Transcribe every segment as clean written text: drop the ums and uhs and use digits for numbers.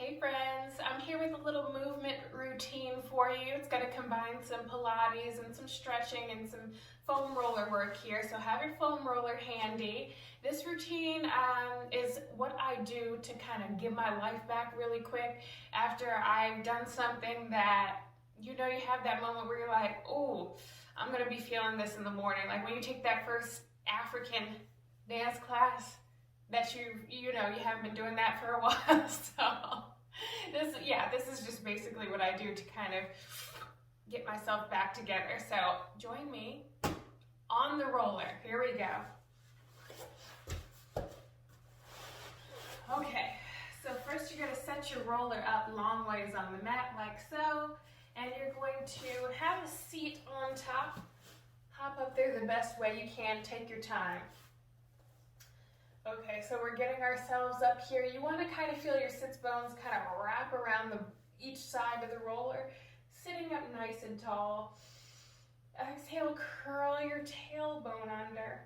Hey friends, I'm here with a little movement routine for you. It's going to combine some Pilates and some stretching and some foam roller work here. So have your foam roller handy. This routine is what I do to kind of give my life back really quick after I've done something that, you have that moment where you're like, oh, I'm going to be feeling this in the morning. Like when you take that first African dance class that you haven't been doing that for a while. So this is just basically what I do to kind of get myself back together. So join me on the roller. Here we go. Okay, so first you're going to set your roller up long ways on the mat like so, and you're going to have a seat on top. Hop up there the best way you can. Take your time. Okay, so we're getting ourselves up here. You want to kind of feel your sits bones kind of wrap around each side of the roller, sitting up nice and tall. Exhale, curl your tailbone under.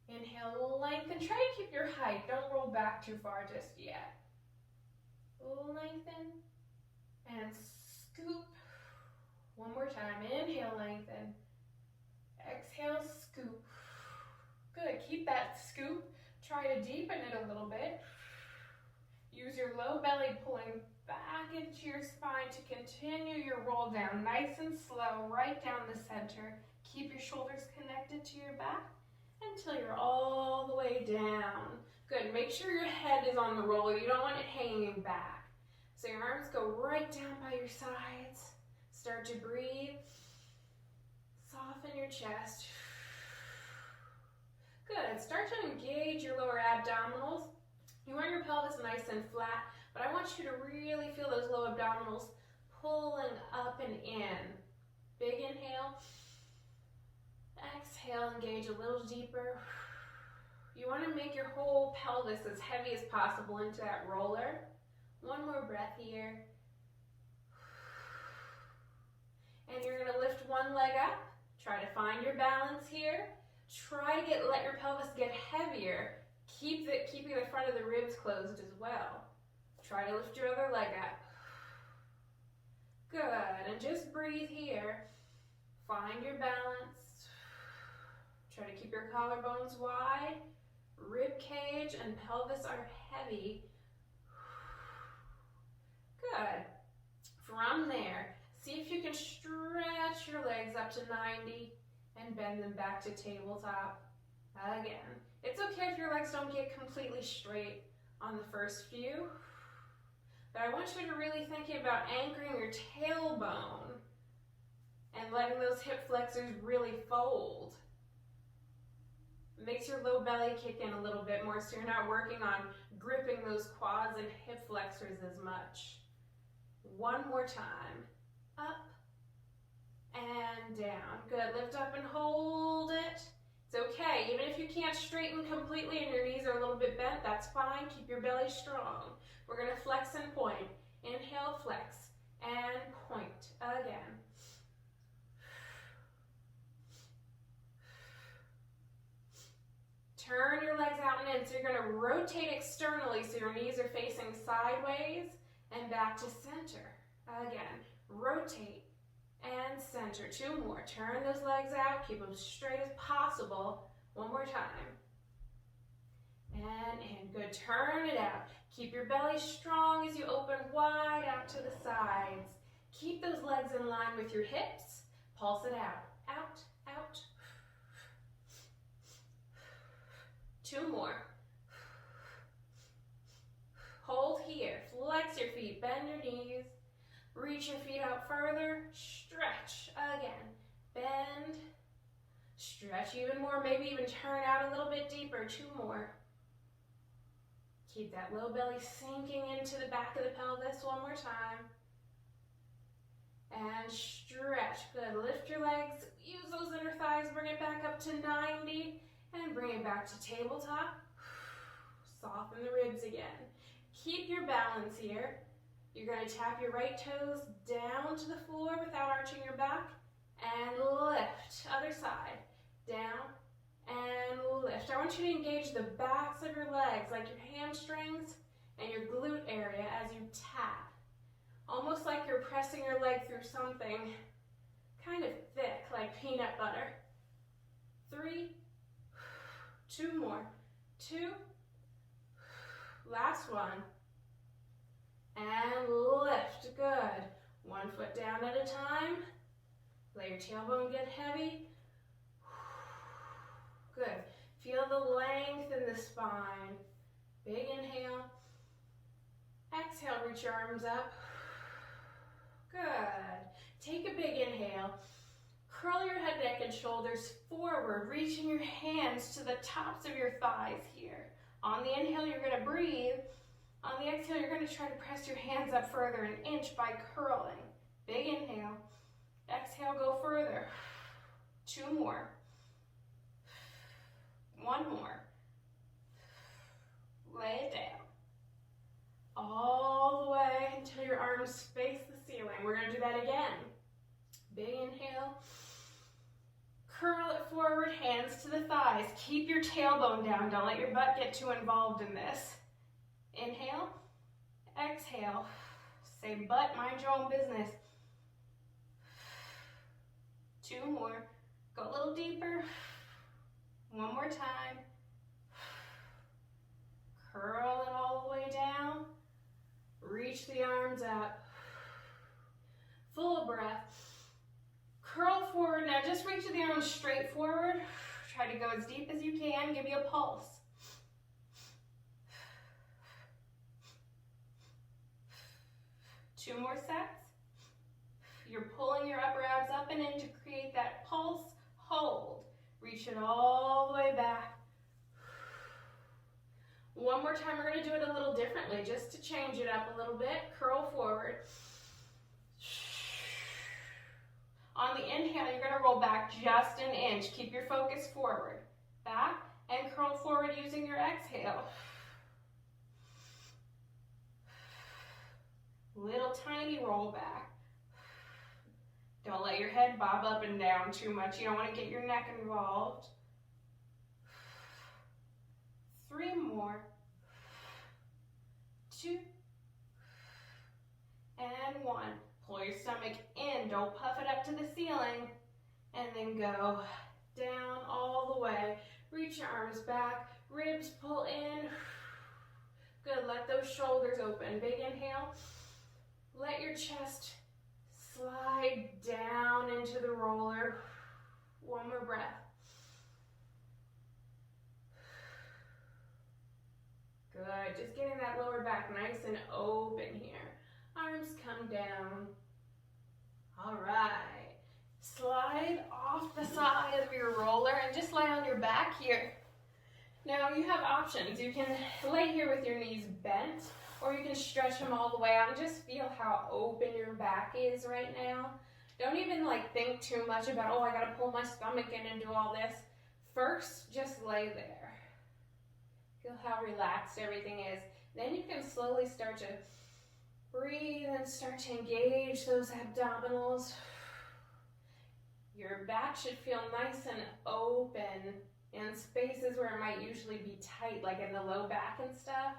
Inhale, lengthen. Try to keep your height. Don't roll back too far just yet. Lengthen and scoop. One more time. Inhale, lengthen. Exhale, scoop. Good. Keep that scoop. Try to deepen it a little bit. Use your low belly pulling back into your spine to continue your roll down nice and slow, right down the center. Keep your shoulders connected to your back until you're all the way down. Good. Make sure your head is on the roller. You don't want it hanging back. So your arms go right down by your sides. Start to breathe. Soften your chest. Good. Start to engage your lower abdominals. You want your pelvis nice and flat, but I want you to really feel those low abdominals pulling up and in. Big inhale. Exhale, engage a little deeper. You want to make your whole pelvis as heavy as possible into that roller. One more breath here. And you're going to lift one leg up. Try to find your balance here. Try to let your pelvis get heavier, keeping the front of the ribs closed as well. Try to lift your other leg up. Good, and just breathe here. Find your balance. Try to keep your collarbones wide. Rib cage and pelvis are heavy. Good. From there, see if you can stretch your legs up to 90. And bend them back to tabletop. Again, it's okay if your legs don't get completely straight on the first few, but I want you to really think about anchoring your tailbone and letting those hip flexors really fold. It makes your low belly kick in a little bit more so you're not working on gripping those quads and hip flexors as much. One more time. Up. And down. Good. Lift up and hold it. It's okay. Even if you can't straighten completely and your knees are a little bit bent, that's fine. Keep your belly strong. We're going to flex and point. Inhale, flex, and point. Again. Turn your legs out and in. So you're going to rotate externally so your knees are facing sideways and back to center. Again. Rotate. And center. Two more. Turn those legs out. Keep them straight as possible. One more time. And in. Good. Turn it out. Keep your belly strong as you open wide out to the sides. Keep those legs in line with your hips. Pulse it out. Out, out. Two more. Hold here. Flex your feet. Bend your knees. Reach your feet out further, stretch, again, bend, stretch even more, maybe even turn out a little bit deeper, two more. Keep that low belly sinking into the back of the pelvis, one more time. And stretch, good, lift your legs, use those inner thighs, bring it back up to 90, and bring it back to tabletop. Soften the ribs again. Keep your balance here. You're going to tap your right toes down to the floor without arching your back and lift. Other side. Down and lift. I want you to engage the backs of your legs like your hamstrings and your glute area as you tap. Almost like you're pressing your leg through something kind of thick, like peanut butter. 3, 2 more, 2, last one, and lift, good. 1 foot down at a time, let your tailbone get heavy, good. Feel the length in the spine, big inhale, exhale, reach your arms up, good. Take a big inhale. Curl your head, neck, and shoulders forward, reaching your hands to the tops of your thighs here. On the inhale, you're going to breathe. On the exhale, you're going to try to press your hands up further an inch by curling. Big inhale. Exhale, go further. 2 more. 1 more. Lay it down. All the way until your arms face the ceiling. We're going to do that again. Big inhale. Curl it forward, hands to the thighs. Keep your tailbone down. Don't let your butt get too involved in this. Inhale. Exhale. Say butt, mind your own business. 2 more. Go a little deeper. 1 more time. Curl it all the way down. Reach the arms up. Full breath. Curl forward. Now just reach the arms straight forward. Try to go as deep as you can. Give you a pulse. Two more sets. You're pulling your upper abs up and in to create that pulse. Hold. Reach it all the way back. One more time, we're going to do it a little differently, just to change it up a little bit. Curl forward. On the inhale, you're going to roll back just an inch. Keep your focus forward. Back and curl forward using your exhale. Little tiny roll back. Don't let your head bob up and down too much. You don't want to get your neck involved. 3 more. 2. And 1. Pull your stomach in. Don't puff it up to the ceiling. And then go down all the way. Reach your arms back. Ribs pull in. Good. Let those shoulders open. Big inhale. Let your chest slide down into the roller. 1 more breath. Good. Just getting that lower back nice and open here. Arms come down. All right. Slide off the side of your roller and just lay on your back here. Now you have options. You can lay here with your knees bent, or you can stretch them all the way out and just feel how open your back is right now. Don't even think too much about, oh, I gotta pull my stomach in and do all this. First, just lay there. Feel how relaxed everything is. Then you can slowly start to breathe and start to engage those abdominals. Your back should feel nice and open in spaces where it might usually be tight, like in the low back and stuff.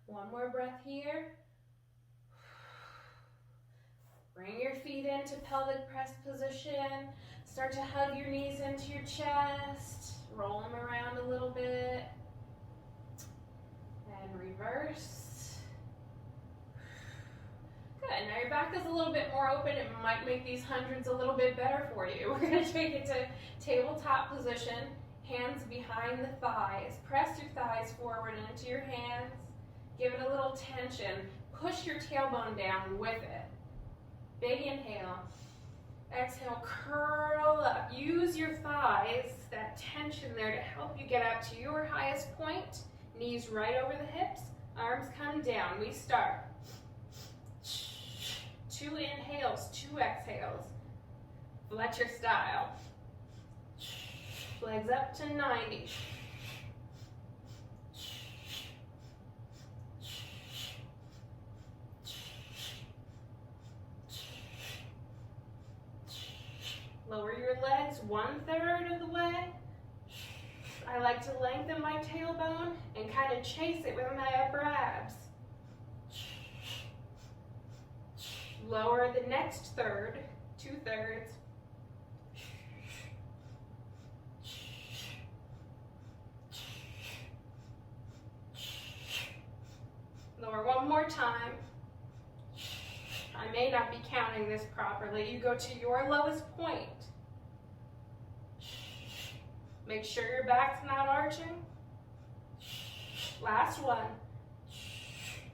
1 more breath here. Bring your feet into pelvic press position. Start to hug your knees into your chest. Roll them around a little bit. And reverse. Good. Now your back is a little bit more open. It might make these hundreds a little bit better for you. We're going to take it to tabletop position. Hands behind the thighs. Press your thighs forward into your hands. Give it a little tension. Push your tailbone down with it. Big inhale. Exhale, curl up. Use your thighs, that tension there, to help you get up to your highest point. Knees right over the hips. Arms come down. We start. 2 inhales, 2 exhales. Fletcher style. Legs up to 90. Lower your legs 1/3 of the way. I like like to lengthen my tailbone and kind of chase it with my upper abs. Lower the next third, 2/3. Lower one more time. I may not be counting this properly. You go to your lowest point. Make sure your back's not arching. Last one.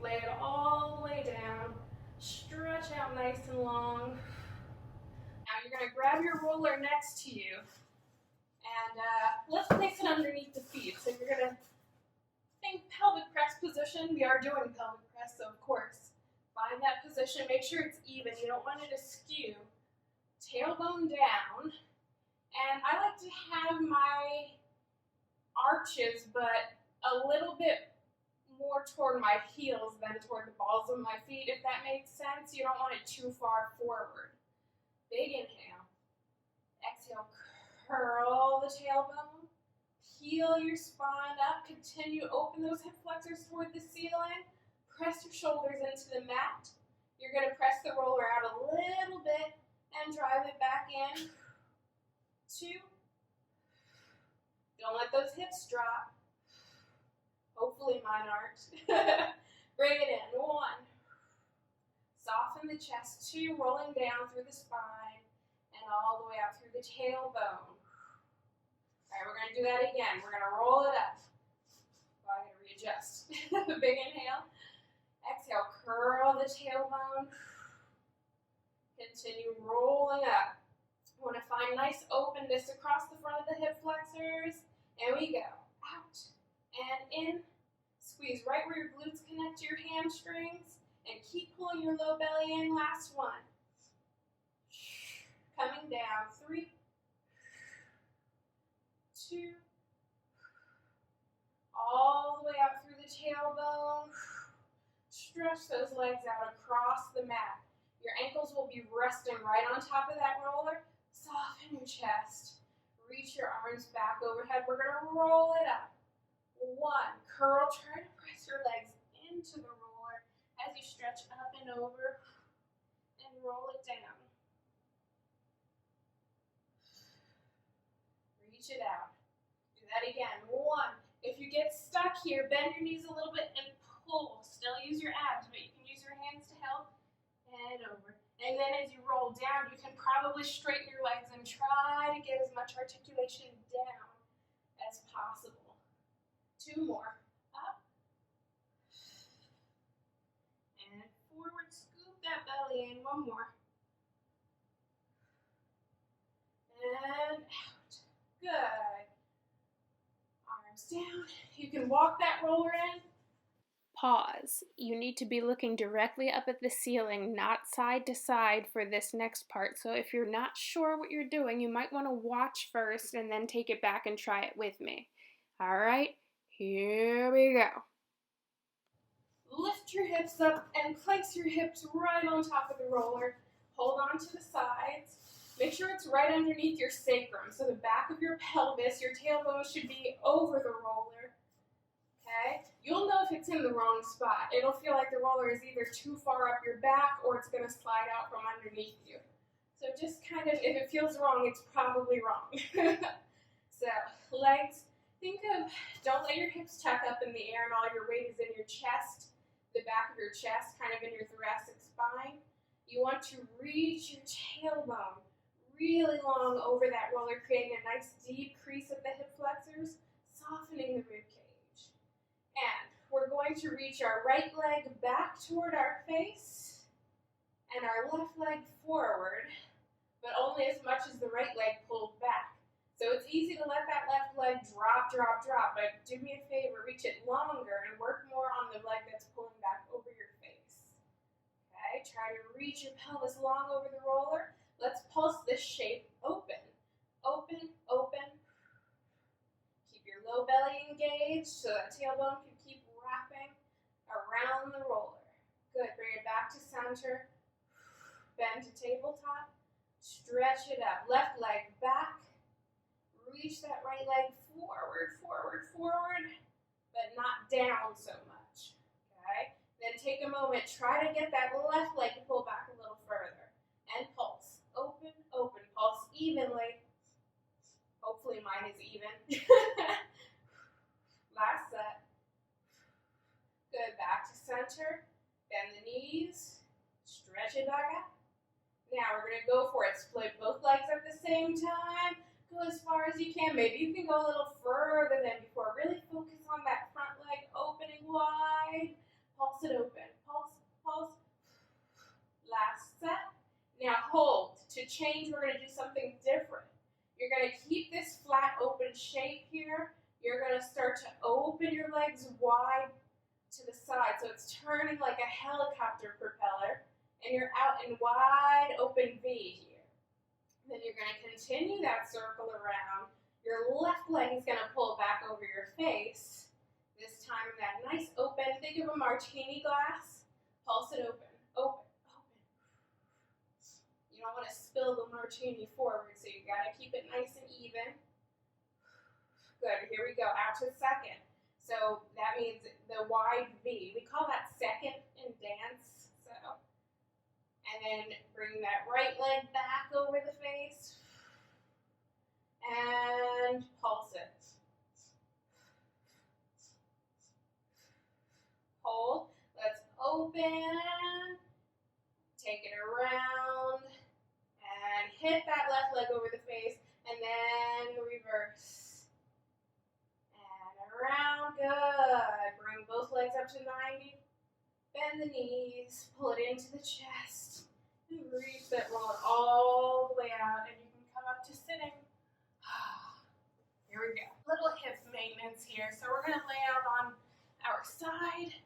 Lay it all the way down. Stretch out nice and long. Now you're going to grab your roller next to you and let's place it underneath the feet. So you're going to think pelvic press position. We are doing pelvic press, so of course, find that position. Make sure it's even. You don't want it to skew. Tailbone down. And I like to have my arches, but a little bit more toward my heels than toward the balls of my feet, if that makes sense. You don't want it too far forward. Big inhale. Exhale, curl the tailbone. Peel your spine up. Continue, open those hip flexors toward the ceiling. Press your shoulders into the mat. You're going to press the roller out a little bit and drive it back in. 2. Don't let those hips drop. Hopefully mine aren't. Bring it in. 1. Soften the chest. 2. Rolling down through the spine and all the way out through the tailbone. All right, we're going to do that again. We're going to roll it up. Oh, I got to readjust. Big inhale. Exhale, curl the tailbone. Continue rolling up. We want to find nice openness across the front of the hip flexors. And we go out and in. Squeeze right where your glutes connect to your hamstrings. And keep pulling your low belly in. Last one. Coming down. 3, 2. All the way out through the tailbone. Stretch those legs out across the mat. Your ankles will be resting right on top of that roller. Soften your chest. Reach your arms back overhead. We're going to roll it up. 1. Curl. Try to press your legs into the roller as you stretch up and over and roll it down. Reach it out. Do that again. 1. If you get stuck here, bend your knees a little bit and pull. Still use your abs, but you can use your hands to help. And over. And then as you roll down, you can probably straighten your legs and try to get as much articulation down as possible. 2 more. Up. And forward. Scoop that belly in. 1 more. And out. Good. Arms down. You can walk that roller in. Pause. You need to be looking directly up at the ceiling, not side to side for this next part. So if you're not sure what you're doing, you might want to watch first and then take it back and try it with me. All right, here we go. Lift your hips up and place your hips right on top of the roller. Hold on to the sides. Make sure it's right underneath your sacrum. So the back of your pelvis, your tailbone should be over the roller. Okay? You'll know if it's in the wrong spot. It'll feel like the roller is either too far up your back or it's going to slide out from underneath you. So just kind of, if it feels wrong, it's probably wrong. So legs, don't let your hips tuck up in the air and all your weight is in your chest, the back of your chest, kind of in your thoracic spine. You want to reach your tailbone really long over that roller, creating a nice deep crease of the hip flexors, softening the rib cage. And we're going to reach our right leg back toward our face and our left leg forward, but only as much as the right leg pulled back. So it's easy to let that left leg drop, but do me a favor, reach it longer and work more on the leg that's pulling back over your face. Okay, try to reach your pelvis long over the roller. Let's pulse this shape open, open, open. Keep your low belly engaged so that tailbone can keep wrapping around the roller. Good, bring it back to center. Bend to tabletop. Stretch it up. Left leg back. Reach that right leg forward, forward, forward, but not down so much, okay? Then take a moment, try to get that left leg to pull back a little further, and pulse. Open, open, pulse evenly. Hopefully mine is even. Last set. Good, back to center. Bend the knees, stretch it back out. Now we're gonna go for it. Split both legs at the same time. Go as far as you can. Maybe you can go a little further than before. Really focus on that front leg opening wide. Pulse it open. Pulse, pulse. Last set. Now hold. To change, we're gonna do something different. You're gonna keep this flat open shape here. You're gonna start to open your legs wide to the side. So it's turning like a helicopter propeller. And you're out in wide open V here. Then you're going to continue that circle around. Your left leg is going to pull back over your face. This time that nice open, think of a martini glass. Pulse it open, open, open. You don't want to spill the martini forward, so you got to keep it nice and even. Good, here we go, out to second. So that means the wide V. We call that second in dance. And then bring that right leg back over the face. And pulse it. Hold. Let's open. Take it around. And hit that left leg over the face. And then reverse. And around. Good. Bring both legs up to 90. Bend the knees. Pull it into the chest. And reach that roll all the way out, and you can come up to sitting. Here we go. Little hip maintenance here. So we're going to lay out on our side.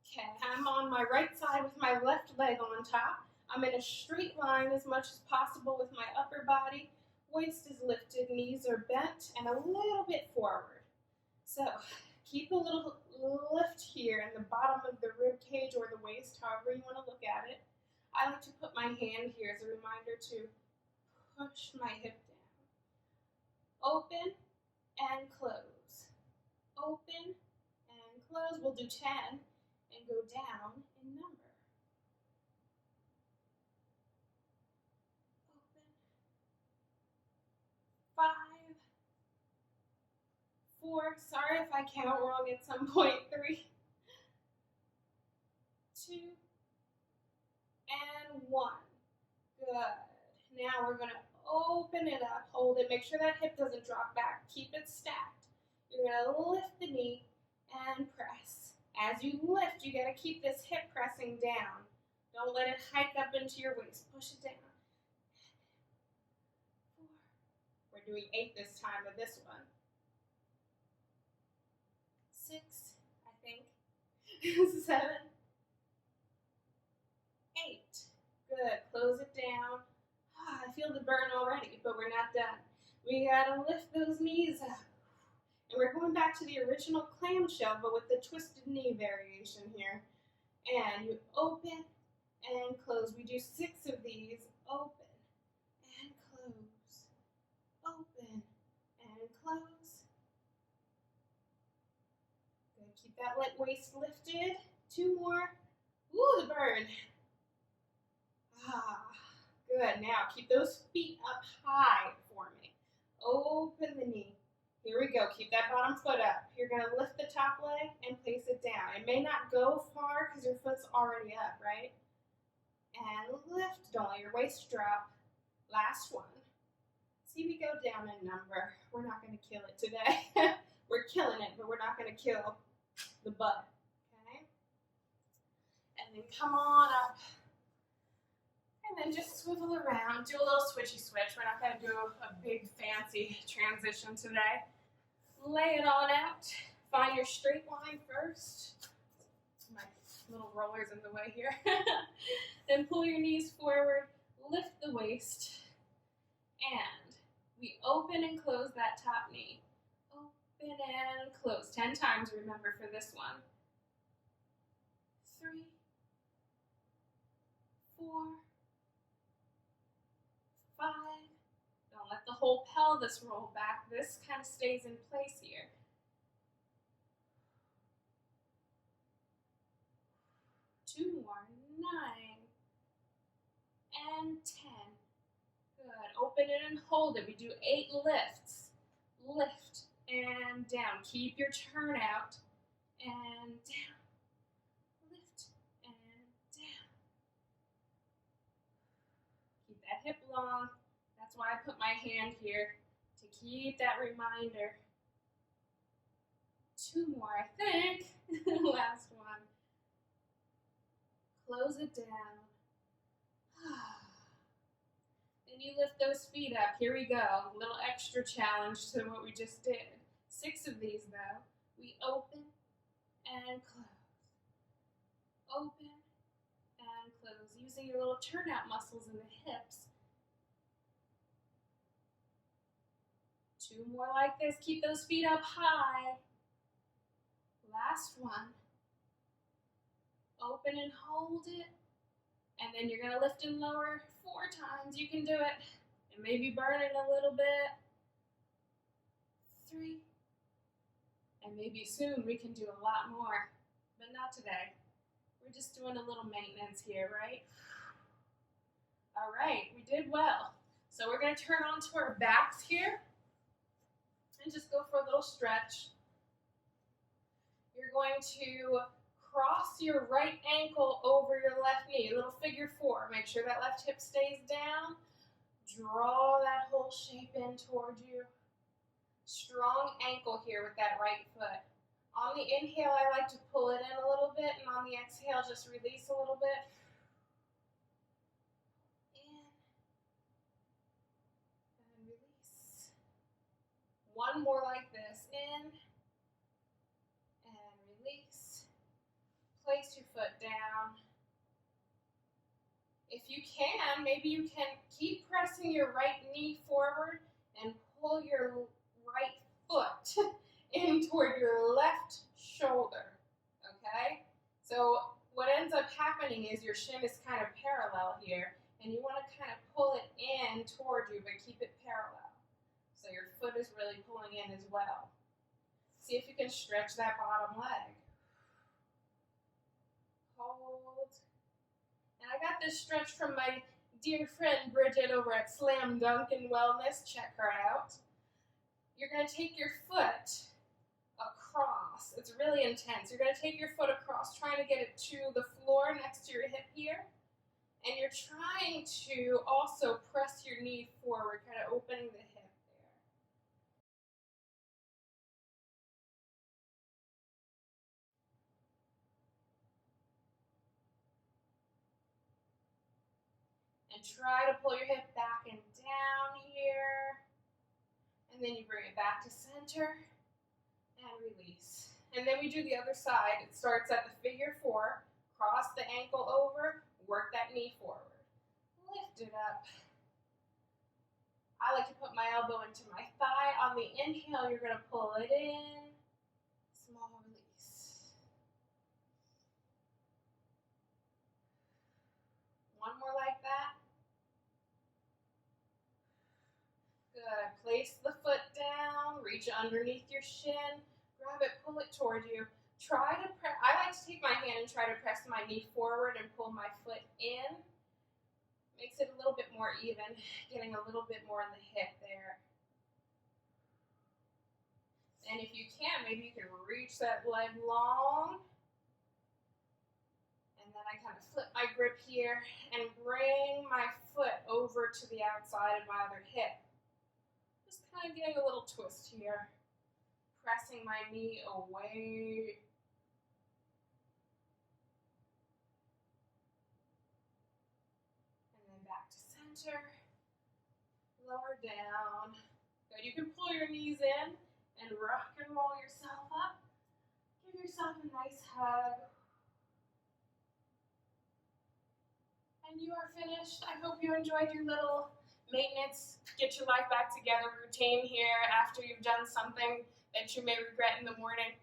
Okay, I'm on my right side with my left leg on top. I'm in a straight line as much as possible with my upper body. Waist is lifted, knees are bent, and a little bit forward. So keep a little lift here in the bottom of the rib cage or the waist, however you want to look at it. I like to put my hand here as a reminder to push my hip down. Open and close. Open and close. We'll do 10 and go down in number. Open. 5, 4. Sorry if I count wrong at some point. 3, 2, and 1. Good. Now we're going to open it up, hold it, make sure that hip doesn't drop back, keep it stacked. You're going to lift the knee and press. As you lift, you got to keep this hip pressing down. Don't let it hike up into your waist. Push it down. 4. We're doing 8 this time with this one. 6, I think. 7. 8. Good. Close it down. I feel the burn already, but we're not done. We gotta lift those knees up. And we're going back to the original clamshell, but with the twisted knee variation here. And you open and close. We do 6 of these. Open and close. Open and close. Good. Keep that waist lifted. 2 more. Ooh, the burn. Good. Now keep those feet up high for me. Open the knee. Here we go. Keep that bottom foot up. You're going to lift the top leg and place it down. It may not go far because your foot's already up, right? And lift. Don't let your waist drop. Last one. See, we go down in number. We're not going to kill it today. We're killing it, but we're not going to kill the butt. Okay? And then come on up. And then just swivel around, do a little switchy switch. We're not going to do a big fancy transition today. Lay it on out. Find your straight line first. My little roller's in the way here. Then pull your knees forward, lift the waist, and we open and close that top knee. Open and close. 10 times, remember, for this one. 3, 4, 5. Don't let the whole pelvis roll back. This kind of stays in place here. 2 more, 9 and 10. Good, open it and hold it. We do 8 lifts. Lift and down. Keep your turn out and down. Lift and down. Keep that hip long. That's why I put my hand here, to keep that reminder. 2 more, I think. Last one. Close it down. Then you lift those feet up. Here we go. A little extra challenge to what we just did. 6 of these though. We open and close. Open and close. Using your little turnout muscles in the hips. 2 more like this. Keep those feet up high. Last one. Open and hold it. And then you're going to lift and lower 4 times. You can do it. And maybe burn it a little bit. 3. And maybe soon we can do a lot more. But not today. We're just doing a little maintenance here, right? All right, we did well. So we're going to turn onto our backs here. And just go for a little stretch. You're going to cross your right ankle over your left knee, a little figure 4. Make sure that left hip stays down. Draw that whole shape in towards you. Strong ankle here with that right foot. On the inhale, I like to pull it in a little bit, and on the exhale, just release a little bit. In and release. One more like this. In and release. Place your foot down. If you can, maybe you can keep pressing your right knee forward and pull your right foot in toward your left shoulder, okay? So what ends up happening is your shin is kind of parallel here, and you want to kind of pull it in toward you, but keep it parallel. So your foot is really pulling in as well. See if you can stretch that bottom leg. Hold. And I got this stretch from my dear friend Bridget over at Slam Dunk and Wellness. Check her out. You're going to take your foot across. It's really intense. You're going to take your foot across, trying to get it to the floor next to your hip here. And you're trying to also press your knee forward, kind of opening the hip there. And try to pull your hip back and down here. And then you bring it back to center and release. And then we do the other side. It starts at the figure 4, cross the ankle over, work that knee forward. Lift it up. I like to put my elbow into my thigh. On the inhale, you're going to pull it in. Small release. One more like that. Good. Place the foot down, reach underneath your shin, grab it, pull it toward you. Try to press. I like to take my hand and try to press my knee forward and pull my foot in. Makes it a little bit more even, getting a little bit more in the hip there. And if you can, maybe you can reach that leg long. And then I kind of flip my grip here and bring my foot over to the outside of my other hip. Just kind of getting a little twist here. Pressing my knee away. And then back to center. Lower down. Good. You can pull your knees in and rock and roll yourself up. Give yourself a nice hug. And you are finished. I hope you enjoyed your little maintenance, get your life back together routine here after you've done something that you may regret in the morning.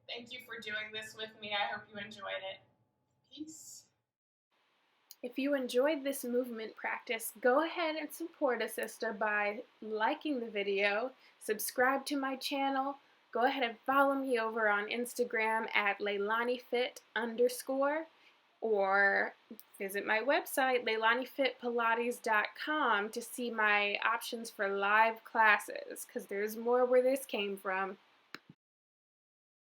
Thank you for doing this with me. I hope you enjoyed it. Peace. If you enjoyed this movement practice, go ahead and support a sister by liking the video, subscribe to my channel, go ahead and follow me over on Instagram at @LeilaniFit_, or visit my website, LeilaniFitPilates.com, to see my options for live classes, because there's more where this came from.